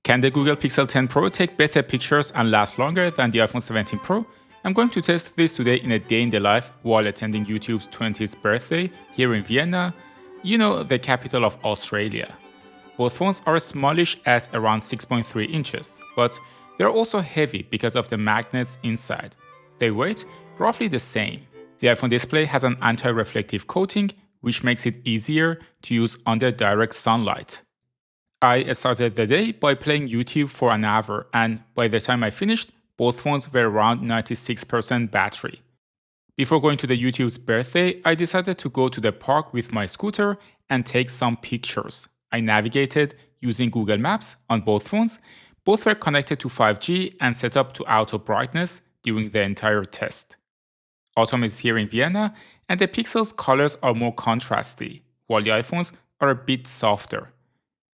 Can the Google Pixel 10 Pro take better pictures and last longer than the iPhone 17 Pro? I'm going to test this today in a day in the life while attending YouTube's 20th birthday here in Vienna, the capital of Australia. Both phones are smallish at around 6.3 inches, but they're also heavy because of the magnets inside. They weigh roughly the same. The iPhone display has an anti-reflective coating, which makes it easier to use under direct sunlight. I started the day by playing YouTube for an hour, and by the time I finished, both phones were around 96% battery. Before going to the YouTube's birthday, I decided to go to the park with my scooter and take some pictures. I navigated using Google Maps on both phones. Both were connected to 5G and set up to auto brightness during the entire test. Autumn is here in Vienna, and the Pixel's colors are more contrasty, while the iPhones are a bit softer.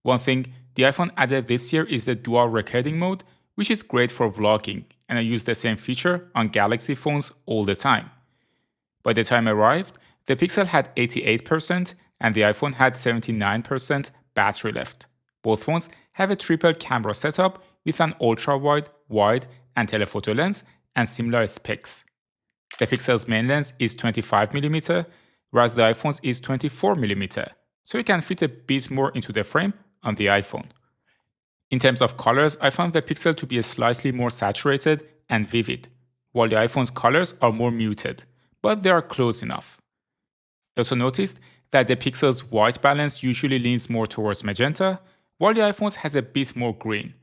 One thing the iPhone added this year is the dual recording mode, which is great for vlogging, and I use the same feature on Galaxy phones all the time. By the time I arrived, the Pixel had 88% and the iPhone had 79% battery left. Both phones have a triple camera setup with an ultra-wide, wide, and telephoto lens and similar specs. The Pixel's main lens is 25mm, whereas the iPhone's is 24mm, so you can fit a bit more into the frame on the iPhone. In terms of colors, I found the Pixel to be slightly more saturated and vivid, while the iPhone's colors are more muted, but they are close enough. I also noticed that the Pixel's white balance usually leans more towards magenta, while the iPhone's has a bit more green.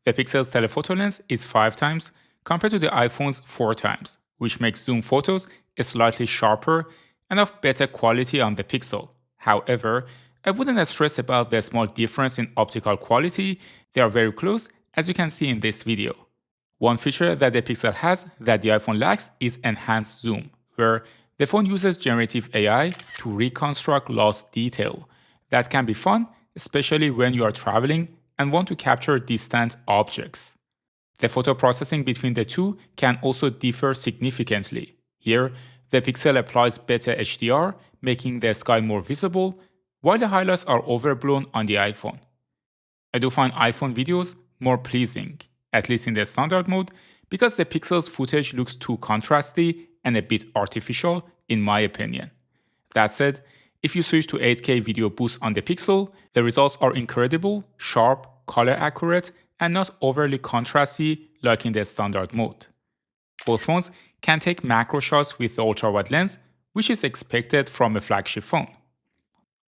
The Pixel's telephoto lens is 5 times compared to the iPhone's 4 times, which makes zoom photos slightly sharper and of better quality on the Pixel. However, I wouldn't stress about the small difference in optical quality. They are very close, as you can see in this video. One feature that the Pixel has that the iPhone lacks is enhanced zoom, where the phone uses generative AI to reconstruct lost detail. That can be fun, especially when you are traveling and want to capture distant objects. The photo processing between the two can also differ significantly. Here, the Pixel applies better HDR, making the sky more visible, while the highlights are overblown on the iPhone. I do find iPhone videos more pleasing, at least in the standard mode, because the Pixel's footage looks too contrasty and a bit artificial, in my opinion. That said, if you switch to 8K video boost on the Pixel, the results are incredible, sharp, color accurate, and not overly contrasty like in the standard mode. Both phones can take macro shots with the ultra-wide lens, which is expected from a flagship phone.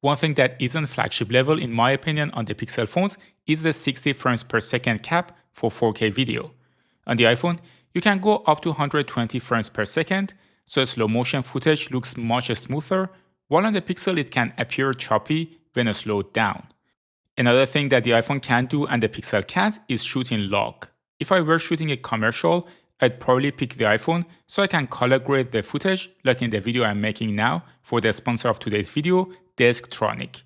One thing that isn't flagship level in my opinion on the Pixel phones is the 60 frames per second cap for 4K video. On the iPhone, you can go up to 120 frames per second, so slow motion footage looks much smoother, while on the Pixel it can appear choppy when slowed down. Another thing that the iPhone can do and the Pixel can't is shoot in log. If I were shooting a commercial, I'd probably pick the iPhone so I can color grade the footage like in the video I'm making now for the sponsor of today's video, Desktronic.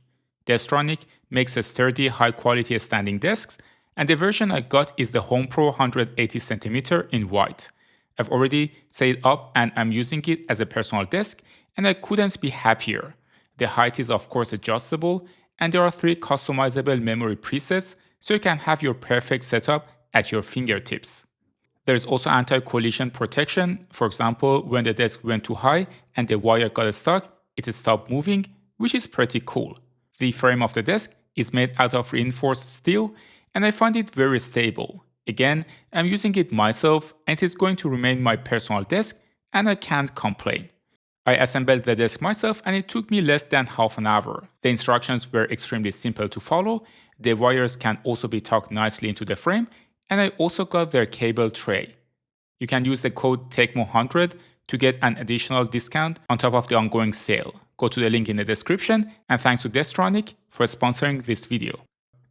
Desktronic makes a sturdy, high-quality standing desks, and the version I got is the Home Pro 180cm in white. I've already set it up and I'm using it as a personal desk, and I couldn't be happier. The height is of course adjustable, and there are 3 customizable memory presets, so you can have your perfect setup at your fingertips. There's also anti-collision protection. For example, when the desk went too high and the wire got stuck, it stopped moving, which is pretty cool. The frame of the desk is made out of reinforced steel, and I find it very stable. Again, I'm using it myself, and it is going to remain my personal desk, and I can't complain. I assembled the desk myself, and it took me less than half an hour. The instructions were extremely simple to follow. The wires can also be tucked nicely into the frame, and I also got their cable tray. You can use the code TECMO100 to get an additional discount on top of the ongoing sale. Go to the link in the description, and thanks to Desktronic for sponsoring this video.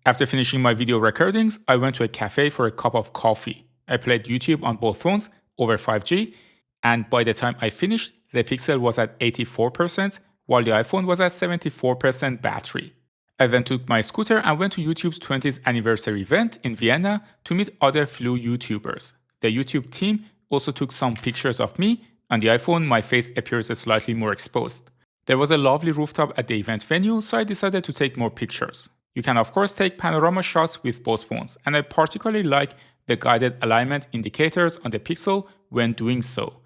After finishing my video recordings, I went to a cafe for a cup of coffee. I played YouTube on both phones over 5G, and by the time I finished, the Pixel was at 84%, while the iPhone was at 74% battery. I then took my scooter and went to YouTube's 20th anniversary event in Vienna to meet other fellow YouTubers. The YouTube team also took some pictures of me. On the iPhone, my face appears slightly more exposed. There was a lovely rooftop at the event venue, so I decided to take more pictures. You can of course take panorama shots with both phones, and I particularly like the guided alignment indicators on the Pixel when doing so.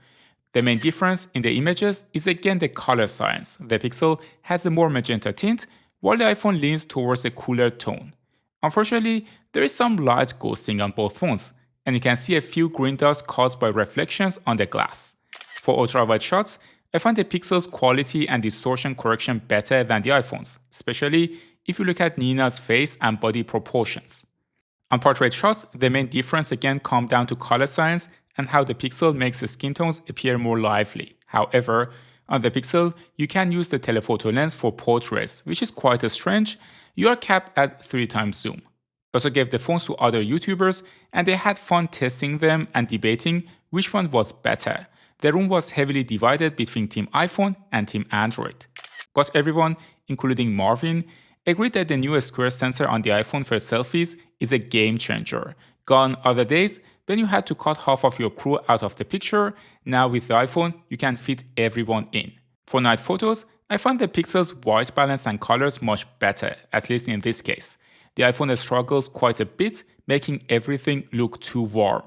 The main difference in the images is again the color science. The Pixel has a more magenta tint, while the iPhone leans towards a cooler tone. Unfortunately, there is some light ghosting on both phones, and you can see a few green dots caused by reflections on the glass. For ultra-wide shots, I find the Pixel's quality and distortion correction better than the iPhone's, especially if you look at Nina's face and body proportions. On portrait shots, the main difference again comes down to color science and how the Pixel makes the skin tones appear more lively. However, on the Pixel, you can use the telephoto lens for portraits, which is quite strange. You are capped at 3x zoom. I also gave the phones to other YouTubers, and they had fun testing them and debating which one was better. The room was heavily divided between Team iPhone and Team Android. But everyone, including Marvin, agreed that the new square sensor on the iPhone for selfies is a game changer. Gone are the days when you had to cut half of your crew out of the picture. Now with the iPhone, you can fit everyone in. For night photos, I find the Pixel's white balance and colors much better, at least in this case. The iPhone struggles quite a bit, making everything look too warm.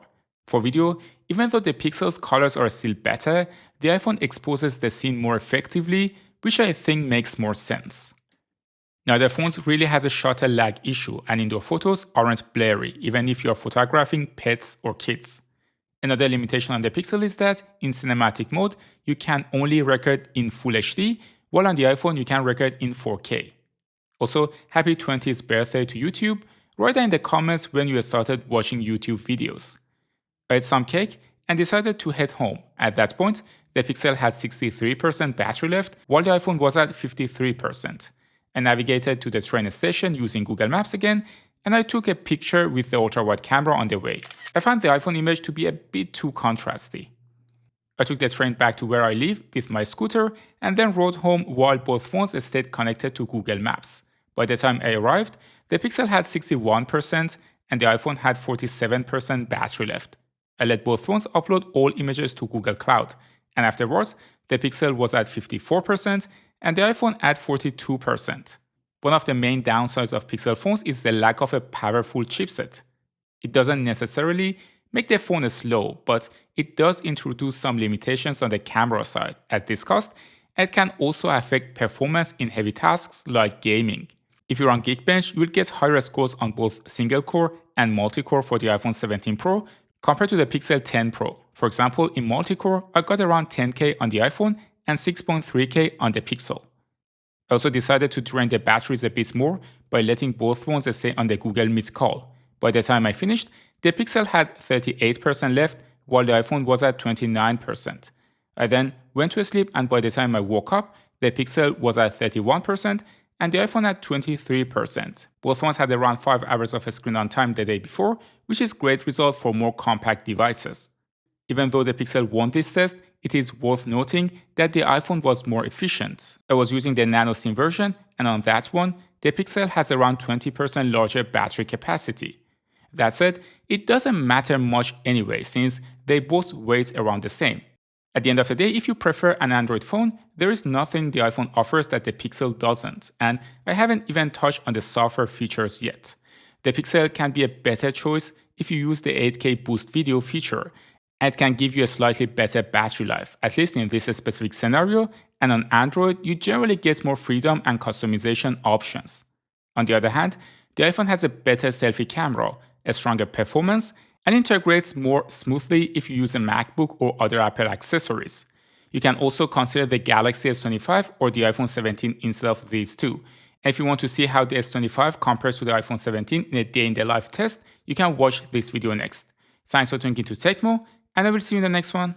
For video, even though the Pixel's colors are still better, the iPhone exposes the scene more effectively, which I think makes more sense. Neither phones really has a shutter lag issue, and indoor photos aren't blurry, even if you're photographing pets or kids. Another limitation on the Pixel is that in cinematic mode, you can only record in Full HD, while on the iPhone you can record in 4K. Also, happy 20th birthday to YouTube. Write down in the comments when you started watching YouTube videos. I ate some cake and decided to head home. At that point, the Pixel had 63% battery left, while the iPhone was at 53%. I navigated to the train station using Google Maps again, and I took a picture with the ultra-wide camera on the way. I found the iPhone image to be a bit too contrasty. I took the train back to where I live with my scooter and then rode home while both phones stayed connected to Google Maps. By the time I arrived, the Pixel had 61% and the iPhone had 47% battery left. I let both phones upload all images to Google Cloud, and afterwards, the Pixel was at 54% and the iPhone at 42%. One of the main downsides of Pixel phones is the lack of a powerful chipset. It doesn't necessarily make the phone slow, but it does introduce some limitations on the camera side. As discussed, it can also affect performance in heavy tasks like gaming. If you're on Geekbench, you will get higher scores on both single-core and multi-core for the iPhone 17 Pro compared to the Pixel 10 Pro. For example, in multi-core, I got around 10K on the iPhone and 6.3K on the Pixel. I also decided to drain the batteries a bit more by letting both phones stay on the Google Meet call. By the time I finished, the Pixel had 38% left, while the iPhone was at 29%. I then went to sleep, and by the time I woke up, the Pixel was at 31% and the iPhone at 23%. Both phones had around 5 hours of screen on time the day before, which is great result for more compact devices. Even though the Pixel won this test, it is worth noting that the iPhone was more efficient. I was using the nano SIM version, and on that one, the Pixel has around 20% larger battery capacity. That said, it doesn't matter much anyway, since they both weigh around the same. At the end of the day, if you prefer an Android phone, there is nothing the iPhone offers that the Pixel doesn't, and I haven't even touched on the software features yet. The Pixel can be a better choice if you use the 8K boost video feature, and it can give you a slightly better battery life, at least in this specific scenario, and on Android, you generally get more freedom and customization options. On the other hand, the iPhone has a better selfie camera, a stronger performance, and integrates more smoothly if you use a MacBook or other Apple accessories. You can also consider the Galaxy S25 or the iPhone 17 instead of these two. And if you want to see how the S25 compares to the iPhone 17 in a day in the life test, you can watch this video next. Thanks for tuning into Techmo, and I will see you in the next one.